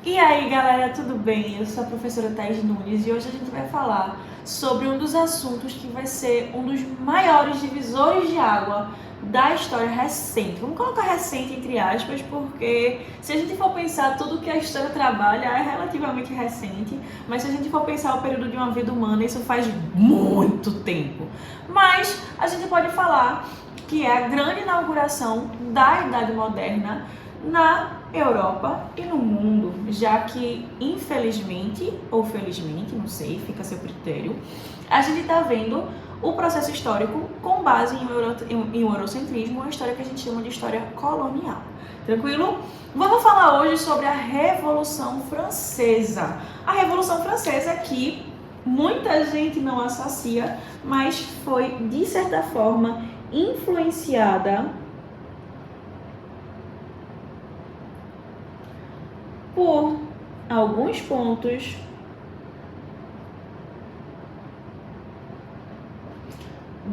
E aí galera, tudo bem? Eu sou a professora Thaís Nunes e hoje a gente vai falar sobre um dos assuntos que vai ser um dos maiores divisores de água da história recente. Vamos colocar recente entre aspas, porque se a gente for pensar tudo que a história trabalha é relativamente recente, mas se a gente for pensar o período de uma vida humana, isso faz muito tempo. Mas a gente pode falar que é a grande inauguração da Idade Moderna na Europa e no mundo, já que, infelizmente, ou felizmente, não sei, fica a seu critério, a gente está vendo o processo histórico com base em um eurocentrismo, uma história que a gente chama de história colonial. Tranquilo? Vamos falar hoje sobre a Revolução Francesa. A Revolução Francesa que muita gente não associa, mas foi, de certa forma, influenciada por alguns pontos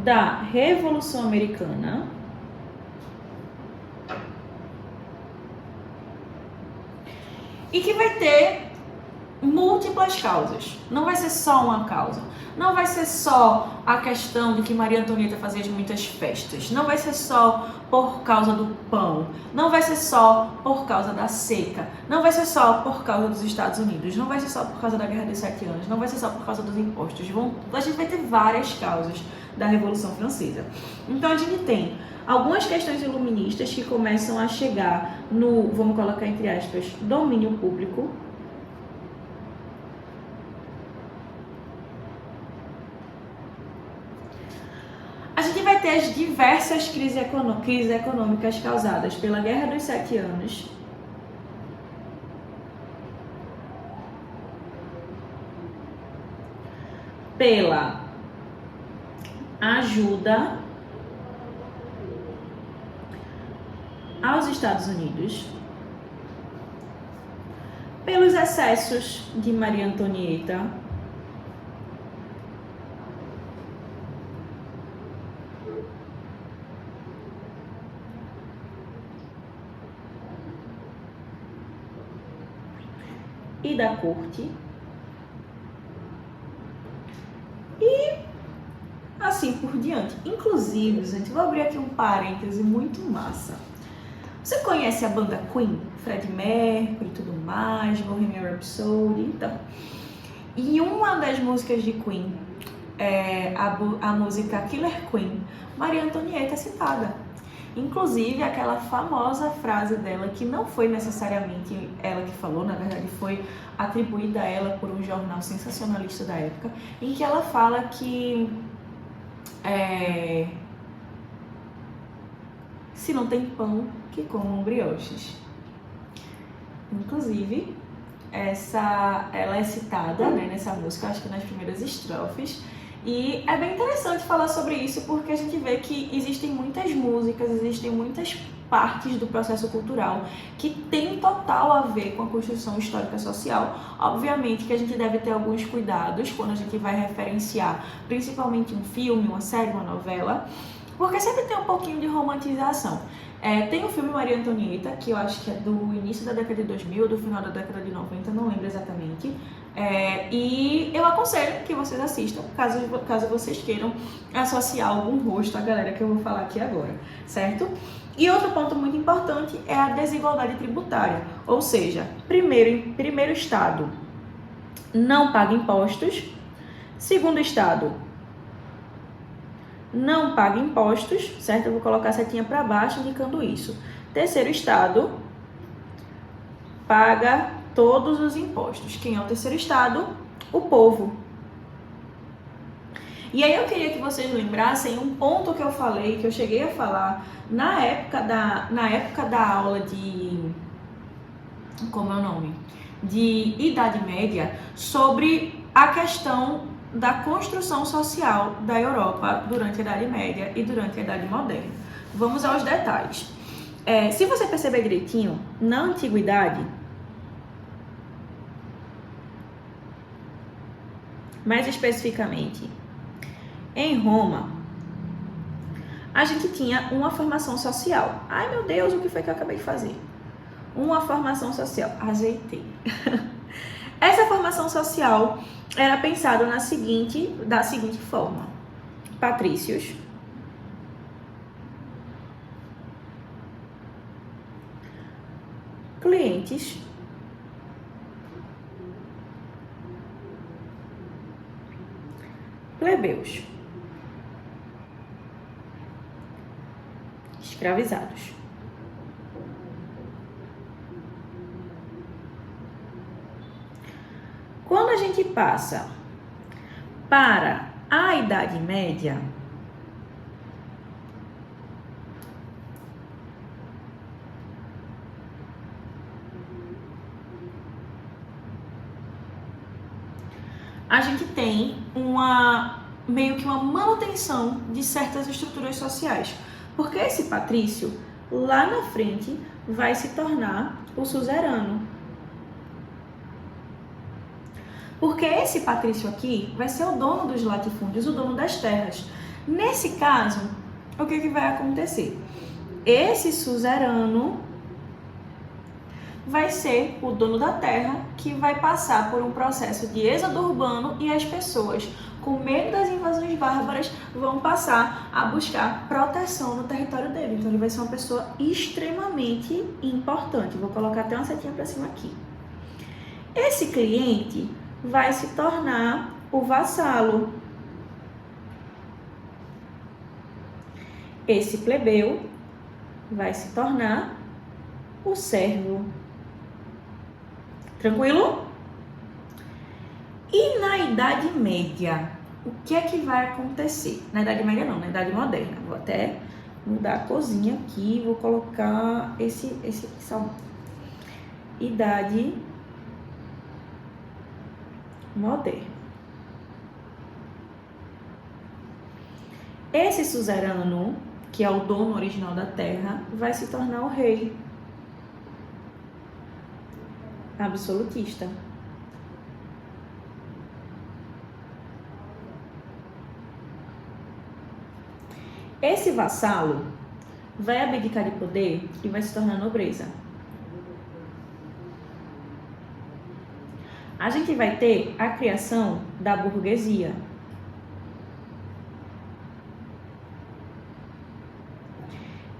da Revolução Americana e que vai ter múltiplas causas. Não vai ser só uma causa. Não vai ser só a questão de que Maria Antonieta fazia muitas festas. Não vai ser só por causa do pão. Não vai ser só por causa da seca. Não vai ser só por causa dos Estados Unidos. Não vai ser só por causa da Guerra dos 7 Anos. Não vai ser só por causa dos impostos. A gente vai ter várias causas da Revolução Francesa. Então a gente tem algumas questões iluministas que começam a chegar no, vamos colocar entre aspas, domínio público. A gente vai ter as diversas crises econômicas causadas pela Guerra dos 7 Anos, pela ajuda aos Estados Unidos, pelos excessos de Maria Antonieta, e da corte, e assim por diante. Inclusive, gente, vou abrir aqui um parêntese muito massa. Você conhece a banda Queen? Freddie Mercury e tudo mais, Bohemian Rhapsody, então. E uma das músicas de Queen, a música Killer Queen, Maria Antonieta é citada. Inclusive, aquela famosa frase dela, que não foi necessariamente ela que falou, na verdade foi atribuída a ela por um jornal sensacionalista da época, em que ela fala que se não tem pão, que comam brioches. Inclusive, ela é citada, né, nessa música, acho que nas primeiras estrofes, e é bem interessante falar sobre isso porque a gente vê que existem muitas músicas, existem muitas partes do processo cultural que tem total a ver com a construção histórica social. Obviamente que a gente deve ter alguns cuidados quando a gente vai referenciar principalmente um filme, uma série, uma novela, porque sempre tem um pouquinho de romantização. Tem o filme Maria Antonieta, que eu acho que é do início da década de 2000, do final da década de 90, não lembro exatamente. E eu aconselho que vocês assistam, caso vocês queiram associar algum rosto à galera que eu vou falar aqui agora, certo? E outro ponto muito importante é a desigualdade tributária, ou seja, primeiro estado não paga impostos, segundo estado não paga impostos, certo? Eu vou colocar a setinha para baixo indicando isso. Terceiro estado paga todos os impostos. Quem é o terceiro estado? O povo. E aí eu queria que vocês lembrassem um ponto que eu falei, que eu cheguei a falar na época da aula de... como é o nome? De Idade Média, sobre a questão da construção social da Europa durante a Idade Média e durante a Idade Moderna. Vamos aos detalhes. Se você perceber direitinho, na Antiguidade, mais especificamente em Roma, a gente tinha uma formação social. Ai meu Deus, o que foi que eu acabei de fazer? uma formação social. Ajeitei. Essa formação social era pensada da seguinte forma: patrícios, clientes, plebeus, escravizados. Quando a gente passa para a Idade Média, a gente tem meio que uma manutenção de certas estruturas sociais. Porque esse patrício, lá na frente, vai se tornar o suzerano. Porque esse patrício aqui vai ser o dono dos latifúndios, o dono das terras. Nesse caso, o que vai acontecer? Esse suzerano vai ser o dono da terra, que vai passar por um processo de êxodo urbano, e as pessoas, com medo das invasões bárbaras, vão passar a buscar proteção no território dele. Então ele vai ser uma pessoa extremamente importante. Vou colocar até uma setinha para cima aqui. Esse cliente vai se tornar o vassalo. Esse plebeu vai se tornar o servo. Tranquilo? E na Idade Média, o que é que vai acontecer? Na Idade Média não, na Idade Moderna. Vou até mudar a corzinha aqui, vou colocar esse aqui, só. Idade Moderna. Esse suzerano, que é o dono original da terra, vai se tornar o rei absolutista. Esse vassalo vai abdicar de poder e vai se tornar nobreza. A gente vai ter a criação da burguesia.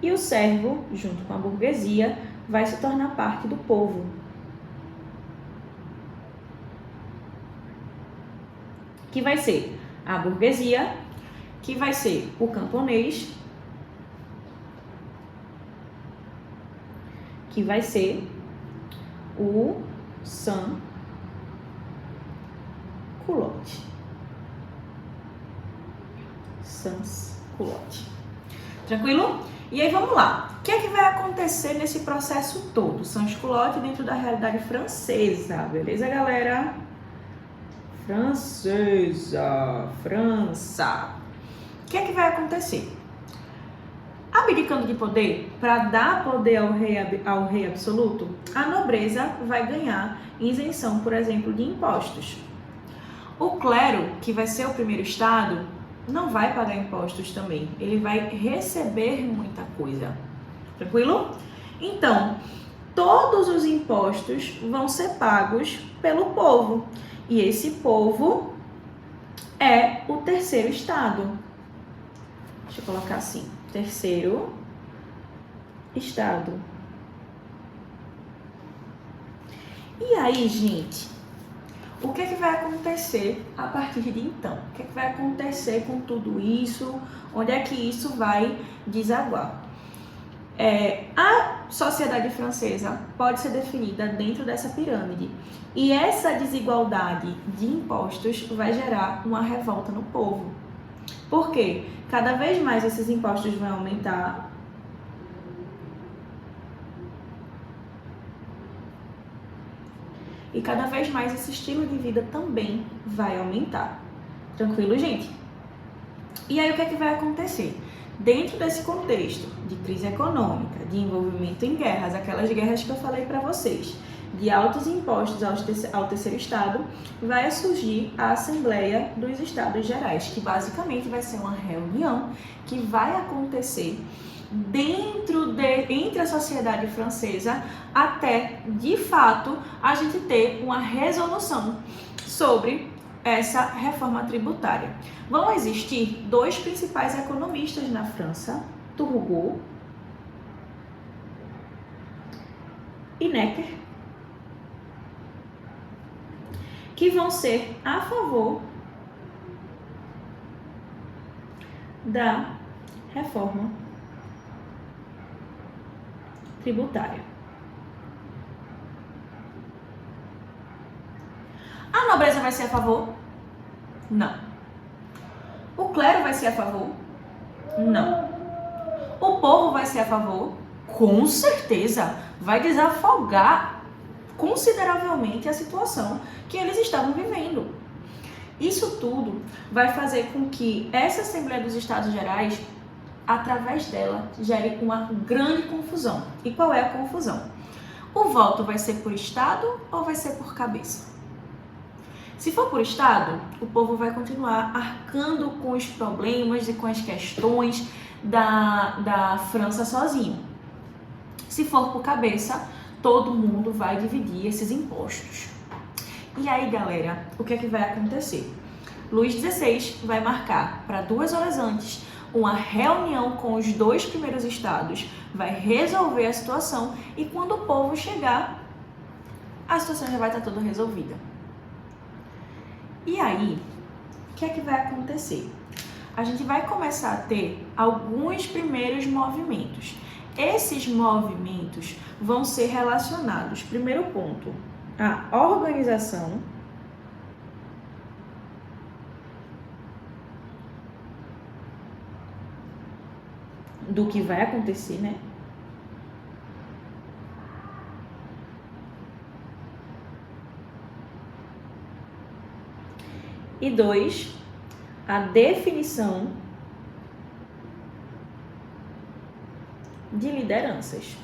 E o servo, junto com a burguesia, vai se tornar parte do povo. Que vai ser a burguesia, que vai ser o camponês, que vai ser o sans-culotte. Sans-culotte. Tranquilo? E aí vamos lá. O que é que vai acontecer nesse processo todo? Sans-culotte dentro da realidade francesa, beleza, galera? Francesa, França. O que é que vai acontecer? Abdicando de poder, para dar poder ao rei absoluto, a nobreza vai ganhar isenção, por exemplo, de impostos. O clero, que vai ser o primeiro estado, não vai pagar impostos também. Ele vai receber muita coisa. Tranquilo? Então, todos os impostos vão ser pagos pelo povo. E esse povo é o terceiro estado. Deixa eu colocar assim, terceiro estado. E aí, gente, o que é que vai acontecer a partir de então? O que é que vai acontecer com tudo isso? Onde é que isso vai desaguar? A sociedade francesa pode ser definida dentro dessa pirâmide. E essa desigualdade de impostos vai gerar uma revolta no povo. Por quê? Cada vez mais esses impostos vão aumentar. E cada vez mais esse estilo de vida também vai aumentar. Tranquilo, gente? E aí o que é que vai acontecer? Dentro desse contexto de crise econômica, de envolvimento em guerras, aquelas guerras que eu falei para vocês, de altos impostos ao terceiro estado, vai surgir a Assembleia dos Estados Gerais, que basicamente vai ser uma reunião que vai acontecer entre a sociedade francesa até, de fato, a gente ter uma resolução sobre essa reforma tributária. Vão existir dois principais economistas na França, Turgot e Necker, que vão ser a favor da reforma tributária. A nobreza vai ser a favor? Não. O clero vai ser a favor? Não. O povo vai ser a favor? Com certeza. Vai desafogar consideravelmente a situação que eles estavam vivendo. Isso tudo vai fazer com que essa Assembleia dos Estados Gerais, através dela, gere uma grande confusão. E qual é a confusão? O voto vai ser por estado ou vai ser por cabeça? Se for por estado, o povo vai continuar arcando com os problemas e com as questões da França sozinho. Se for por cabeça, todo mundo vai dividir esses impostos. E aí, galera, o que é que vai acontecer? Luís XVI vai marcar para 2 horas antes uma reunião com os 2 primeiros estados, vai resolver a situação e quando o povo chegar, a situação já vai estar toda resolvida. E aí, o que é que vai acontecer? A gente vai começar a ter alguns primeiros movimentos. Esses movimentos vão ser relacionados, primeiro ponto, à organização do que vai acontecer, né? E 2, a definição de lideranças.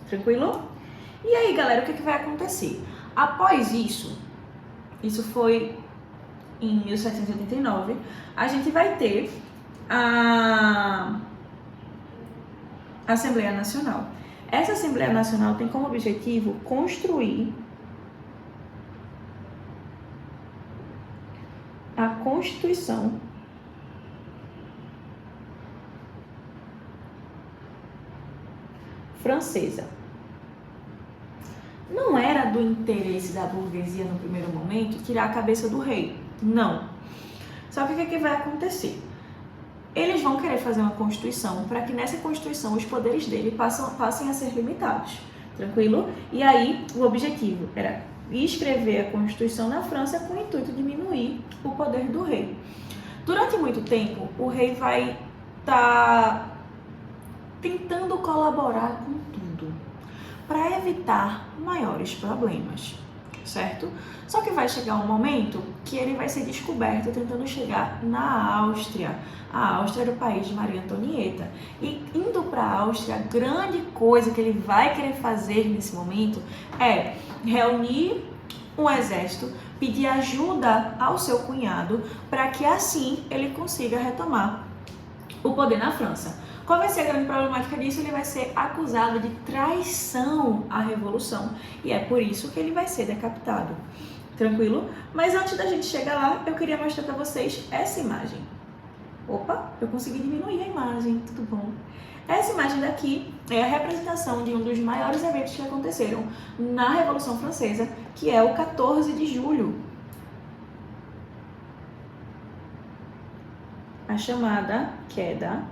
Tranquilo? E aí, galera, o que vai acontecer? Após isso foi em 1789, a gente vai ter a Assembleia Nacional. Essa Assembleia Nacional tem como objetivo construir a Constituição francesa. Não era do interesse da burguesia no primeiro momento tirar a cabeça do rei, não. Só que o que vai acontecer? Eles vão querer fazer uma Constituição para que nessa Constituição os poderes dele passem a ser limitados, tranquilo? E aí o objetivo era escrever a Constituição na França com o intuito de diminuir o poder do rei. Durante muito tempo, o rei vai estar tentando colaborar com tudo para evitar maiores problemas, certo? Só que vai chegar um momento que ele vai ser descoberto tentando chegar na Áustria. A Áustria era o país de Maria Antonieta. E indo para a Áustria, a grande coisa que ele vai querer fazer nesse momento é reunir um exército, pedir ajuda ao seu cunhado para que assim ele consiga retomar o poder na França. Qual vai ser a grande problemática disso? Ele vai ser acusado de traição à Revolução e é por isso que ele vai ser decapitado. Tranquilo? Mas antes da gente chegar lá, eu queria mostrar para vocês essa imagem. Opa, eu consegui diminuir a imagem, tudo bom? Essa imagem daqui é a representação de um dos maiores eventos que aconteceram na Revolução Francesa, que é o 14 de julho. A chamada queda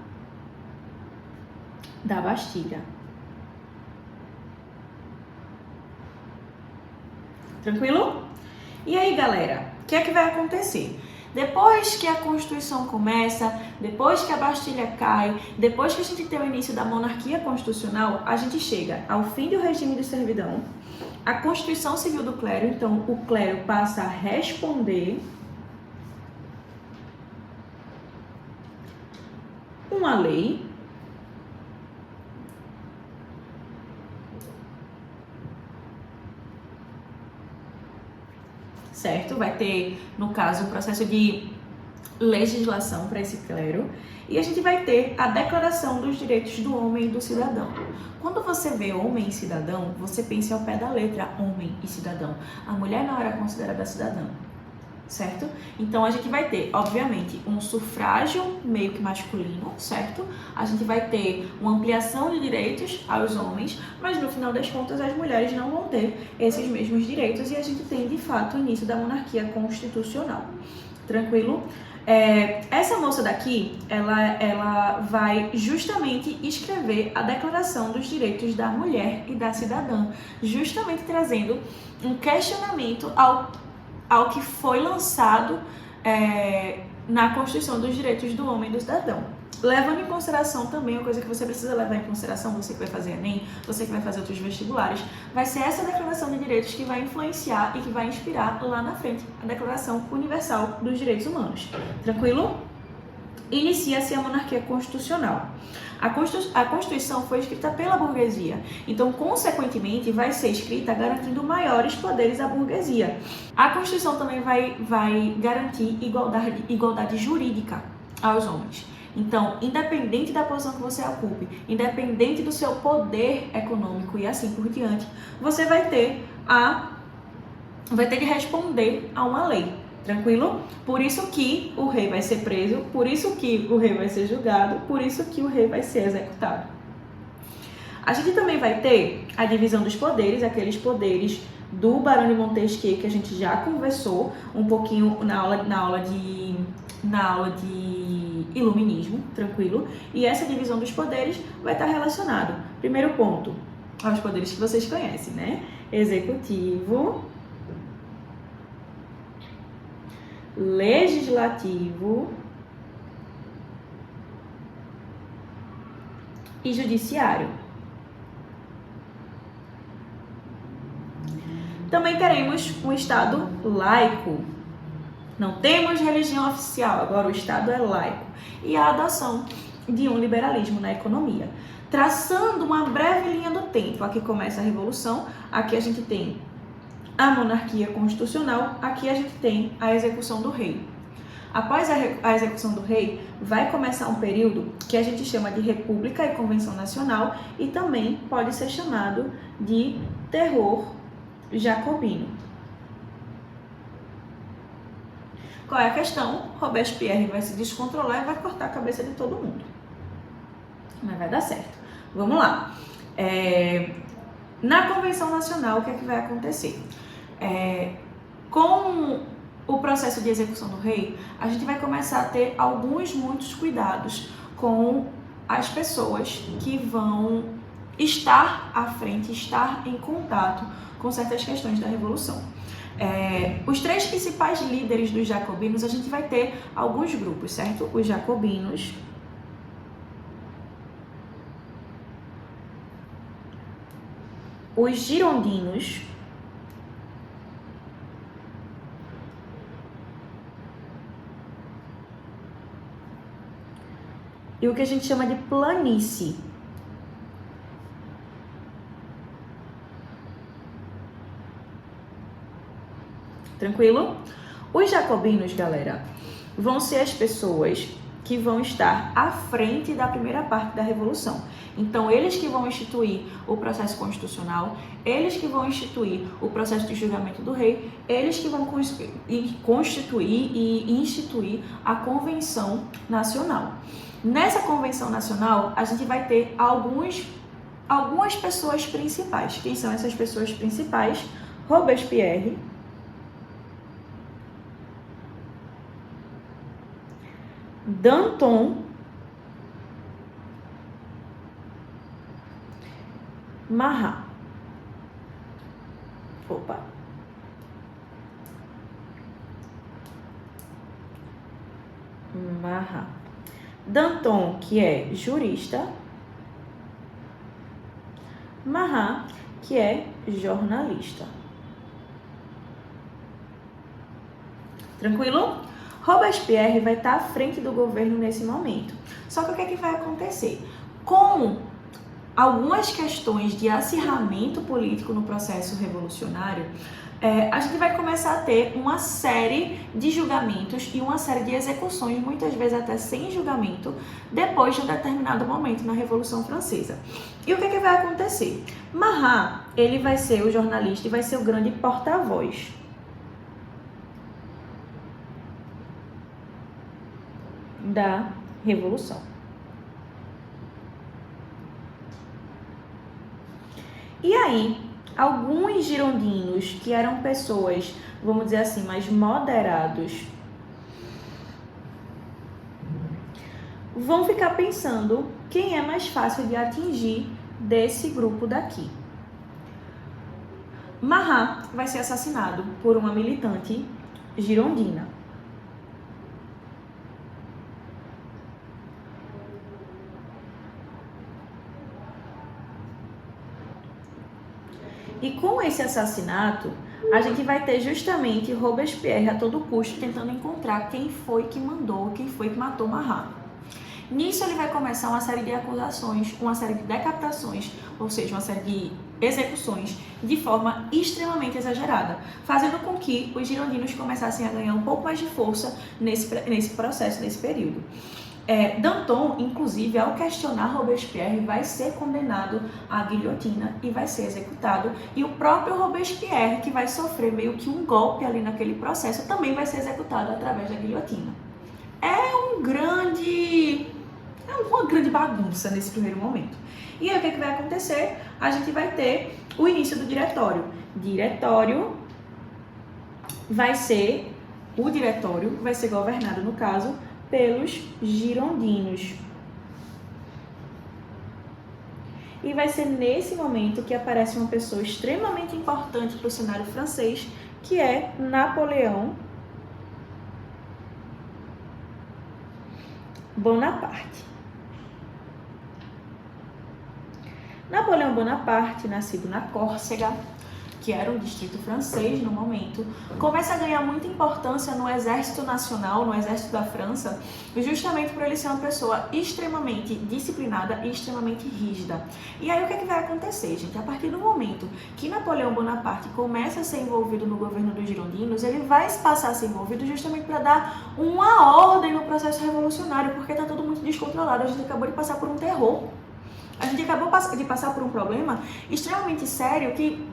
da Bastilha. Tranquilo? E aí, galera, o que é que vai acontecer? Depois que a Constituição começa, depois que a Bastilha cai, depois que a gente tem o início da monarquia constitucional, a gente chega ao fim do regime de servidão, a Constituição Civil do Clero, então o clero passa a responder uma lei certo? Vai ter, no caso, o processo de legislação para esse clero, e a gente vai ter a Declaração dos Direitos do Homem e do Cidadão. Quando você vê homem e cidadão, você pensa ao pé da letra homem e cidadão. A mulher não era considerada cidadã, certo? Então a gente vai ter, obviamente, um sufrágio meio que masculino, certo? A gente vai ter uma ampliação de direitos aos homens, mas no final das contas as mulheres não vão ter esses mesmos direitos, e a gente tem de fato o início da monarquia constitucional. Tranquilo? Essa moça daqui, ela vai justamente escrever a Declaração dos Direitos da Mulher e da Cidadã, justamente trazendo um questionamento ao que foi lançado na Constituição dos Direitos do Homem e do Cidadão. Levando em consideração também, uma coisa que você precisa levar em consideração, você que vai fazer Enem, você que vai fazer outros vestibulares, vai ser essa Declaração de Direitos que vai influenciar e que vai inspirar lá na frente a Declaração Universal dos Direitos Humanos. Tranquilo? Inicia-se a monarquia constitucional. A Constituição foi escrita pela burguesia, então, consequentemente, vai ser escrita garantindo maiores poderes à burguesia. A Constituição também vai garantir igualdade jurídica aos homens. Então, independente da posição que você ocupe, independente do seu poder econômico e assim por diante, você vai ter que responder a uma lei. Tranquilo? Por isso que o rei vai ser preso, por isso que o rei vai ser julgado, por isso que o rei vai ser executado. A gente também vai ter a divisão dos poderes, aqueles poderes do Barão de Montesquieu que a gente já conversou um pouquinho na aula de iluminismo, tranquilo? E essa divisão dos poderes vai estar relacionado, primeiro ponto, aos poderes que vocês conhecem, né? Executivo, legislativo e judiciário. Também teremos um Estado laico. Não temos religião oficial, agora o Estado é laico. E a adoção de um liberalismo na economia. Traçando uma breve linha do tempo, aqui começa a Revolução, aqui a gente tem a monarquia constitucional, aqui a gente tem a execução do rei. Após a execução do rei, vai começar um período que a gente chama de República e Convenção Nacional, e também pode ser chamado de terror jacobino. Qual é a questão? Robespierre vai se descontrolar e vai cortar a cabeça de todo mundo. Mas vai dar certo. Vamos lá. Na Convenção Nacional, o que é que vai acontecer? Com o processo de execução do rei, a gente vai começar a ter muitos cuidados com as pessoas que vão estar à frente, estar em contato com certas questões da Revolução. Os três principais líderes dos jacobinos, a gente vai ter alguns grupos, certo? Os jacobinos, os girondinos, e o que a gente chama de planície. Tranquilo? Os jacobinos, galera, vão ser as pessoas que vão estar à frente da primeira parte da Revolução. Então, eles que vão instituir o processo constitucional, eles que vão instituir o processo de julgamento do rei, eles que vão constituir e instituir a Convenção Nacional. Nessa Convenção Nacional, a gente vai ter algumas pessoas principais. Quem são essas pessoas principais? Robespierre, Danton, Marat. Marat. Danton, que é jurista. Marat, que é jornalista. Tranquilo? Robespierre vai estar à frente do governo nesse momento. Só que o que é que vai acontecer? Com algumas questões de acirramento político no processo revolucionário, a gente vai começar a ter uma série de julgamentos e uma série de execuções, muitas vezes até sem julgamento, depois de um determinado momento na Revolução Francesa. E o que vai acontecer? Marat, ele vai ser o jornalista e vai ser o grande porta-voz da Revolução. E aí, alguns girondinos, que eram pessoas, vamos dizer assim, mais moderados, vão ficar pensando quem é mais fácil de atingir desse grupo daqui. Marat vai ser assassinado por uma militante girondina. E com esse assassinato, a gente vai ter justamente Robespierre a todo custo tentando encontrar quem foi que mandou, quem foi que matou Marat. Nisso ele vai começar uma série de acusações, uma série de decapitações, ou seja, uma série de execuções de forma extremamente exagerada, fazendo com que os girondinos começassem a ganhar um pouco mais de força nesse processo, nesse período. Danton, inclusive, ao questionar Robespierre, vai ser condenado à guilhotina e vai ser executado. E o próprio Robespierre, que vai sofrer meio que um golpe ali naquele processo, também vai ser executado através da guilhotina. É uma grande bagunça nesse primeiro momento. E aí o que vai acontecer? A gente vai ter o início do diretório. O diretório vai ser governado, no caso, pelos girondinos. E vai ser nesse momento que aparece uma pessoa extremamente importante para o cenário francês, que é Napoleão Bonaparte. Napoleão Bonaparte, nascido na Córcega, que era um distrito francês no momento, começa a ganhar muita importância no exército nacional, no exército da França, justamente por ele ser uma pessoa extremamente disciplinada e extremamente rígida. E aí o que vai acontecer, gente? A partir do momento que Napoleão Bonaparte começa a ser envolvido no governo dos girondinos, ele vai passar a ser envolvido justamente para dar uma ordem no processo revolucionário, porque está tudo muito descontrolado. A gente acabou de passar por um terror. A gente acabou de passar por um problema extremamente sério que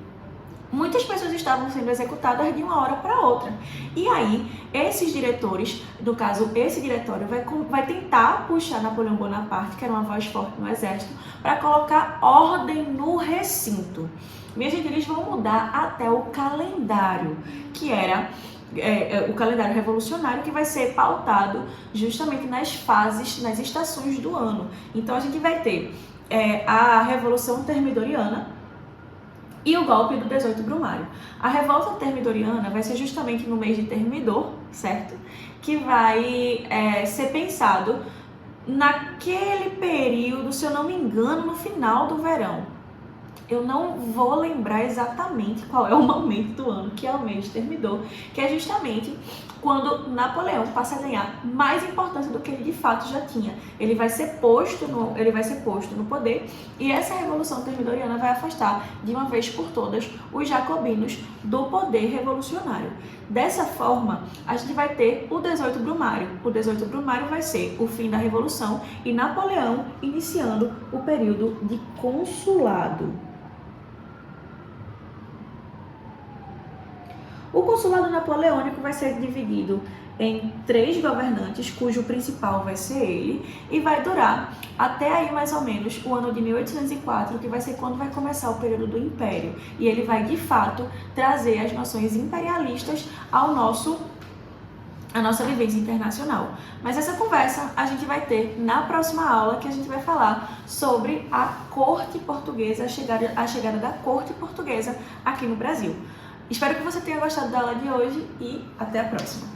muitas pessoas estavam sendo executadas de uma hora para outra. E aí, esses diretores, no caso, esse diretório vai tentar puxar Napoleão Bonaparte, que era uma voz forte no exército, para colocar ordem no recinto. Minha gente, eles vão mudar até o calendário, que era o calendário revolucionário, que vai ser pautado justamente nas fases, nas estações do ano. Então, a gente vai ter a Revolução Termidoriana e o golpe do 18 Brumário. A revolta termidoriana vai ser justamente no mês de Termidor, certo? Que vai ser pensado naquele período, se eu não me engano, no final do verão. Eu não vou lembrar exatamente qual é o momento do ano, que é o mês de Termidor, que é justamente quando Napoleão passa a ganhar mais importância do que ele de fato já tinha. Ele vai ser posto no poder, e essa revolução termidoriana vai afastar de uma vez por todas os jacobinos do poder revolucionário. Dessa forma, a gente vai ter o 18 Brumário. O 18 Brumário vai ser o fim da revolução e Napoleão iniciando o período de consulado. O consulado napoleônico vai ser dividido em 3 governantes, cujo principal vai ser ele, e vai durar até aí mais ou menos o ano de 1804, que vai ser quando vai começar o período do Império. E ele vai, de fato, trazer as noções imperialistas à nossa vivência internacional. Mas essa conversa a gente vai ter na próxima aula, que a gente vai falar sobre a corte portuguesa, a chegada da corte portuguesa aqui no Brasil. Espero que você tenha gostado da aula de hoje e até a próxima.